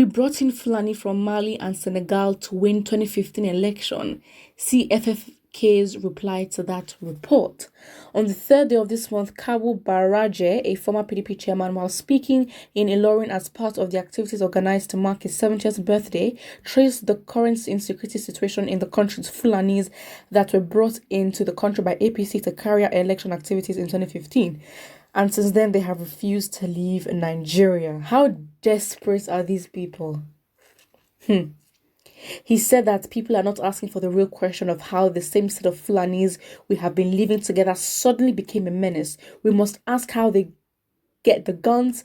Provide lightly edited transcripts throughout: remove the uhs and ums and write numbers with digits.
We brought in Fulani from Mali and Senegal to win 2015 election. See FFK's reply to that report. On the third day of this month, Kabu Baraje, a former PDP chairman, while speaking in Ilorin as part of the activities organized to mark his 70th birthday, traced the current insecurity situation in the country to Fulanis that were brought into the country by APC to carry out election activities in 2015. And since then, they have refused to leave Nigeria. How desperate are these people? He said that people are not asking for the real question of how the same set of Fulanis we have been living together suddenly became a menace. We must ask how they get the guns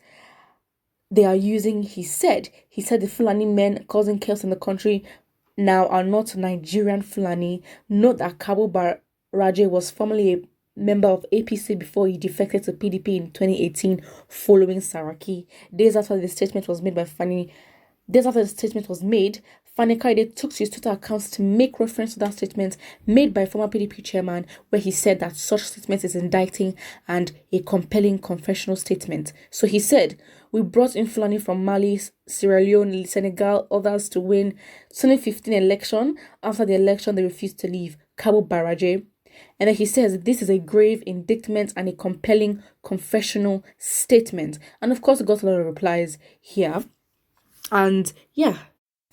they are using, he said. He said the Fulani men causing chaos in the country now are not Nigerian Fulani. Note that Kabu Baraje was formerly a member of APC before he defected to PDP in 2018 following Saraki. Days after the statement was made, Fani Kaide took to his Twitter accounts to make reference to that statement made by former PDP chairman, where he said that such statement is indicting and a compelling confessional statement. So he said, we brought in Fulani from Mali, Sierra Leone, Senegal, others to win 2015 election. After the election, they refused to leave. Kabu Baraje. And then he says, this is a grave indictment and a compelling confessional statement. And of course, we got a lot of replies here. And yeah,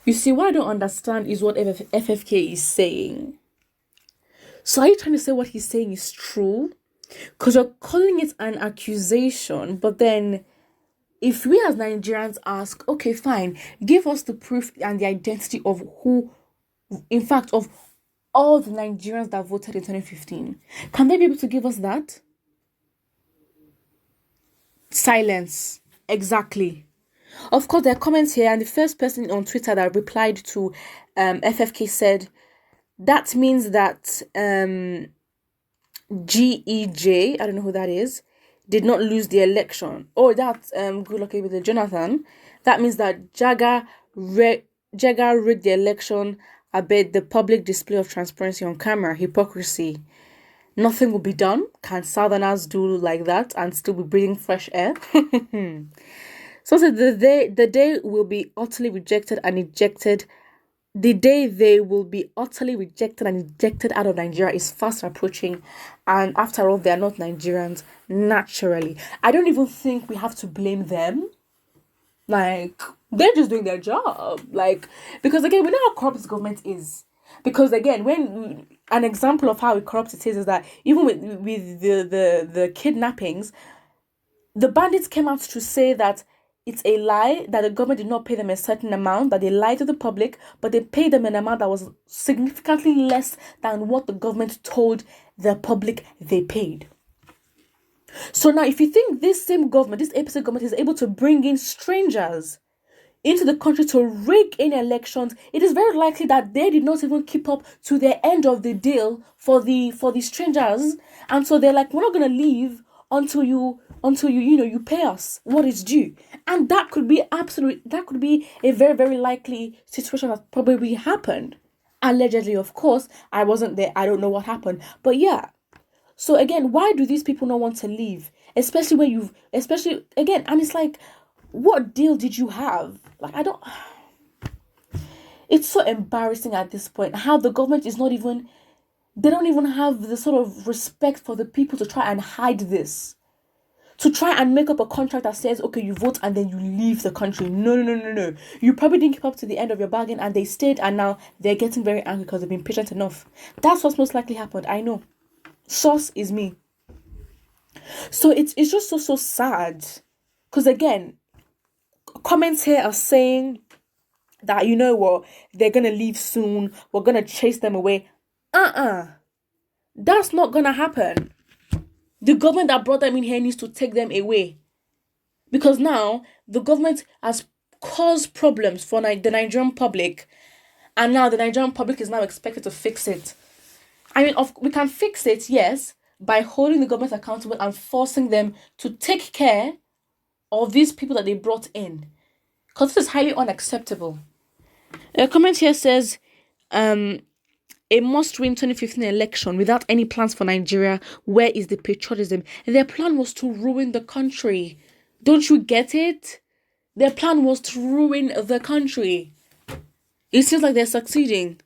you see, what I don't understand is what FFK is saying. So are you trying to say what he's saying is true? Because you're calling it an accusation, but then if we as Nigerians ask, okay, fine, give us the proof and the identity of who, in fact, of all the Nigerians that voted in 2015. Can they be able to give us that? Silence. Exactly. Of course, there are comments here, and the first person on Twitter that replied to FFK said, that means that GEJ, I don't know who that is, did not lose the election. Oh, that's good luck with Jonathan. That means that Jaga rigged the election. I bet the public display of transparency on camera, hypocrisy. Nothing will be done. Can Southerners do like that and still be breathing fresh air? So the day will be utterly rejected and ejected. The day they will be utterly rejected and ejected out of Nigeria is fast approaching. And after all, they are not Nigerians naturally. I don't even think we have to blame them. Like, they're just doing their job. Like, because again, we know how corrupt this government is. Because again, when an example of how corrupt it is that even with the kidnappings, the bandits came out to say that it's a lie, that the government did not pay them a certain amount, that they lied to the public, but they paid them an amount that was significantly less than what the government told the public they paid. So now, if you think this same government, this APC government, is able to bring in strangers into the country to rig in elections, it is very likely that they did not even keep up to the end of the deal for the strangers, and so they're like, we're not gonna leave until you pay us what is due. And that could be a very, very likely situation that probably happened. Allegedly, of course. I wasn't there. I don't know what happened. But yeah. So again, why do these people not want to leave? Especially again, and it's like, what deal did you have? Like, it's so embarrassing at this point how the government is they don't even have the sort of respect for the people to try and hide this. To try and make up a contract that says, okay, you vote and then you leave the country. No. You probably didn't keep up to the end of your bargain and they stayed, and now they're getting very angry because they've been patient enough. That's what's most likely happened. I know. Source is me. So it's just so sad. Because again, comments here are saying that, you know what, they're going to leave soon. We're going to chase them away. That's not going to happen. The government that brought them in here needs to take them away. Because now, the government has caused problems for the Nigerian public. And now the Nigerian public is now expected to fix it. I mean, we can fix it, yes, by holding the government accountable and forcing them to take care of these people that they brought in. Because this is highly unacceptable. A comment here says, a must-win 2015 election without any plans for Nigeria. Where is the patriotism? Their plan was to ruin the country. Don't you get it? Their plan was to ruin the country. It seems like they're succeeding.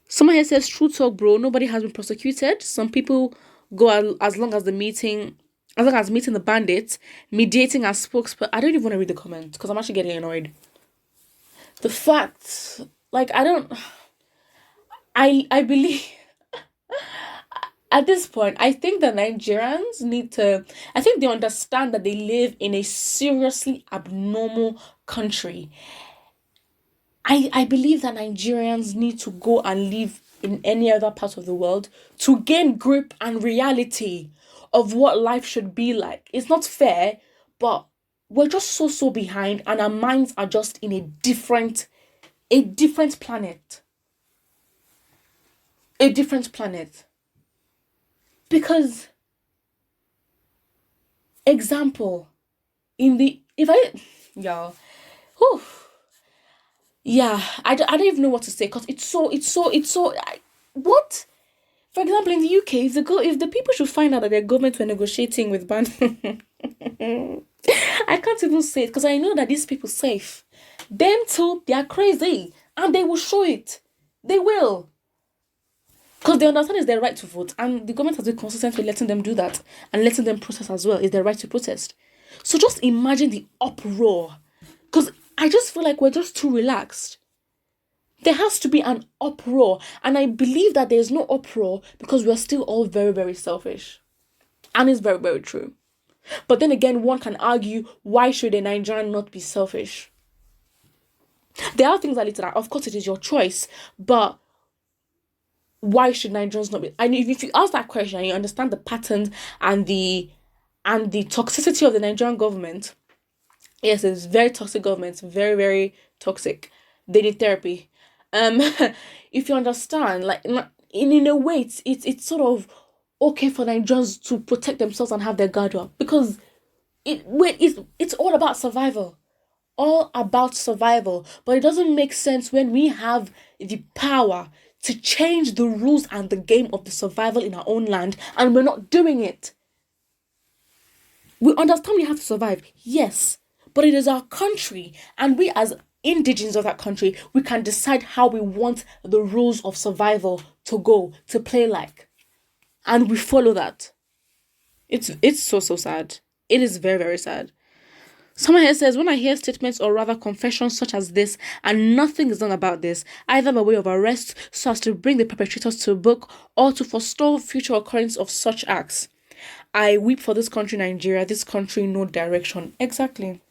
Someone here says, true talk, bro. Nobody has been prosecuted. Some people go as long as meeting the bandits, mediating as spokesperson. I don't even want to read the comments because I'm actually getting annoyed. The fact, like, I believe at this point, I think the Nigerians I think they understand that they live in a seriously abnormal country. I believe that Nigerians need to go and live in any other part of the world to gain grip and reality of what life should be like. It's not fair, but we're just so behind, and our minds are just in a different planet. A different planet. Because, example, I don't even know what to say because what? For example, in the UK, if the people should find out that their government were negotiating with band, I can't even say it because I know that these people safe. Them too, they are crazy and they will show it. They will. Because they understand it's their right to vote, and the government has been consistent with letting them do that and letting them protest as well. It's their right to protest. So just imagine the uproar. Because I just feel like we're just too relaxed. There has to be an uproar. And I believe that there's no uproar because we're still all very, very selfish. And it's very, very true. But then again, one can argue, why should a Nigerian not be selfish? There are things that lead to that. Of course, it is your choice. But why should Nigerians not be? And if you ask that question and you understand the patterns and the toxicity of the Nigerian government, yes, it's very toxic government. It's very, very toxic. They need therapy. If you understand, like in a way, it's sort of okay for Nigerians to protect themselves and have their guard up because it's all about survival. All about survival. But it doesn't make sense when we have the power to change the rules and the game of the survival in our own land and we're not doing it. We understand we have to survive, yes, but it is our country, and we as indigenes of that country, we can decide how we want the rules of survival to go, to play like. And we follow that. It's so sad. It is very, very sad. Someone here says, when I hear statements or rather confessions such as this and nothing is done about this, either by way of arrest so as to bring the perpetrators to book or to forestall future occurrence of such acts, I weep for this country, Nigeria, this country, no direction. Exactly.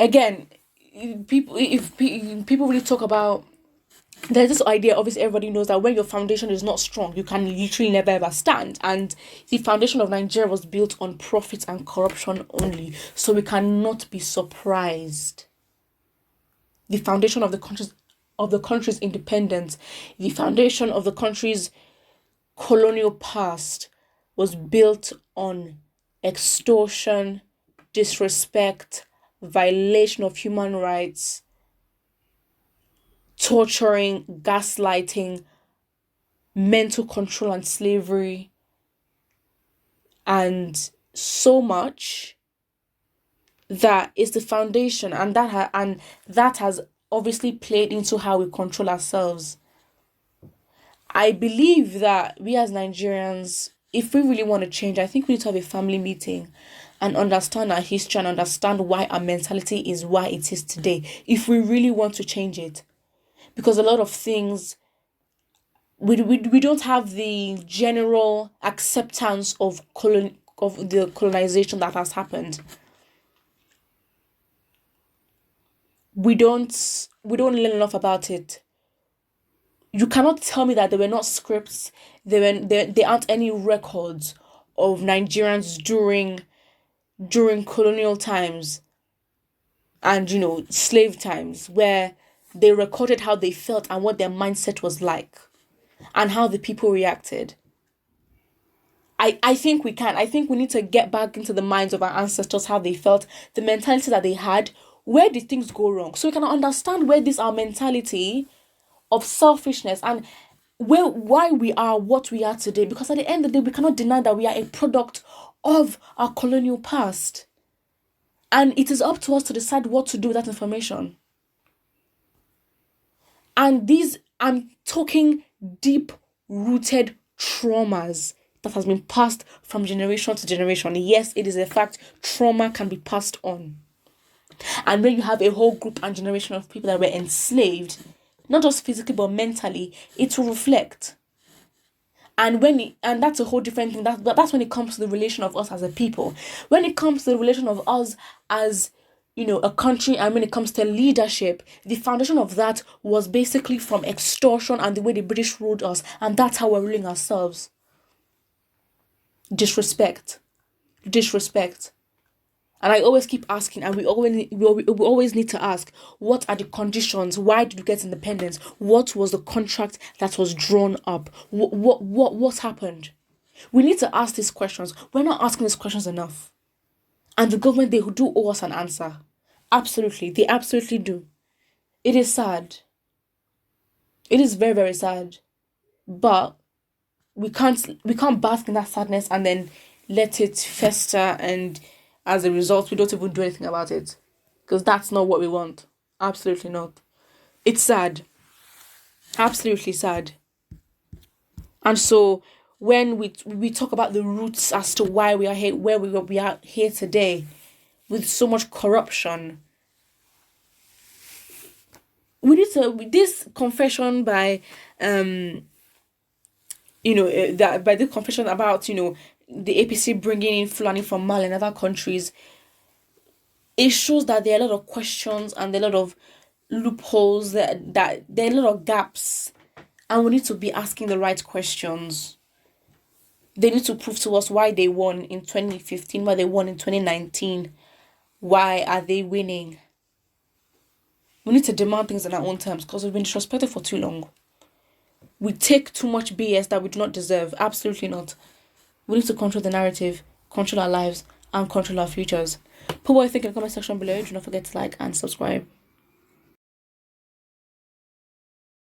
Again, if people really talk about, there's this idea, obviously everybody knows that when your foundation is not strong, you can literally never ever stand. And the foundation of Nigeria was built on profit and corruption only. So we cannot be surprised. The foundation of the country's independence, the foundation of the country's colonial past was built on extortion, disrespect, violation of human rights, torturing, gaslighting, mental control and slavery, and so much that is the foundation, and that has obviously played into how we control ourselves. I believe that we as Nigerians, if we really want to change, I think we need to have a family meeting and understand our history and understand why our mentality is why it is today, if we really want to change it. Because a lot of things, we don't have the general acceptance of the colonization that has happened. We don't learn enough about it. You cannot tell me that there were not scripts, there aren't any records of Nigerians during colonial times and slave times where they recorded how they felt and what their mindset was like and how the people reacted. I think we can. I think we need to get back into the minds of our ancestors, how they felt, the mentality that they had, where did things go wrong, so we can understand where this our mentality of selfishness and why we are what we are today. Because at the end of the day, we cannot deny that we are a product of our colonial past. And it is up to us to decide what to do with that information. And these, I'm talking deep-rooted traumas that has been passed from generation to generation. Yes, it is a fact. Trauma can be passed on. And when you have a whole group and generation of people that were enslaved, not just physically but mentally, it will reflect. And that's a whole different thing. That's when it comes to the relation of us as a people. When it comes to the relation of us as, a country, and when it comes to leadership, the foundation of that was basically from extortion and the way the British ruled us, and that's how we're ruling ourselves. Disrespect. And I always keep asking, and we always need to ask, what are the conditions? Why did we get independence? What was the contract that was drawn up? What happened? We need to ask these questions. We're not asking these questions enough. And the government, they do owe us an answer. Absolutely. They absolutely do. It is sad. It is very, very sad. But we can't bask in that sadness and then let it fester, and as a result we don't even do anything about it, because that's not what we want. Absolutely not. It's sad. Absolutely sad. And so when we talk about the roots as to why we are here, where we are here today, with so much corruption, we need to, this confession by that by the confession about the APC bringing in Fulani from Mali and other countries, it shows that there are a lot of questions and a lot of loopholes, that there are a lot of gaps, and we need to be asking the right questions. They need to prove to us why they won in 2015, why they won in 2019. Why are they winning? We need to demand things in our own terms, because we've been disrespected for too long. We take too much BS that we do not deserve. Absolutely not. We need to control the narrative, control our lives, and control our futures. Put what you think in the comment section below. Do not forget to like and subscribe.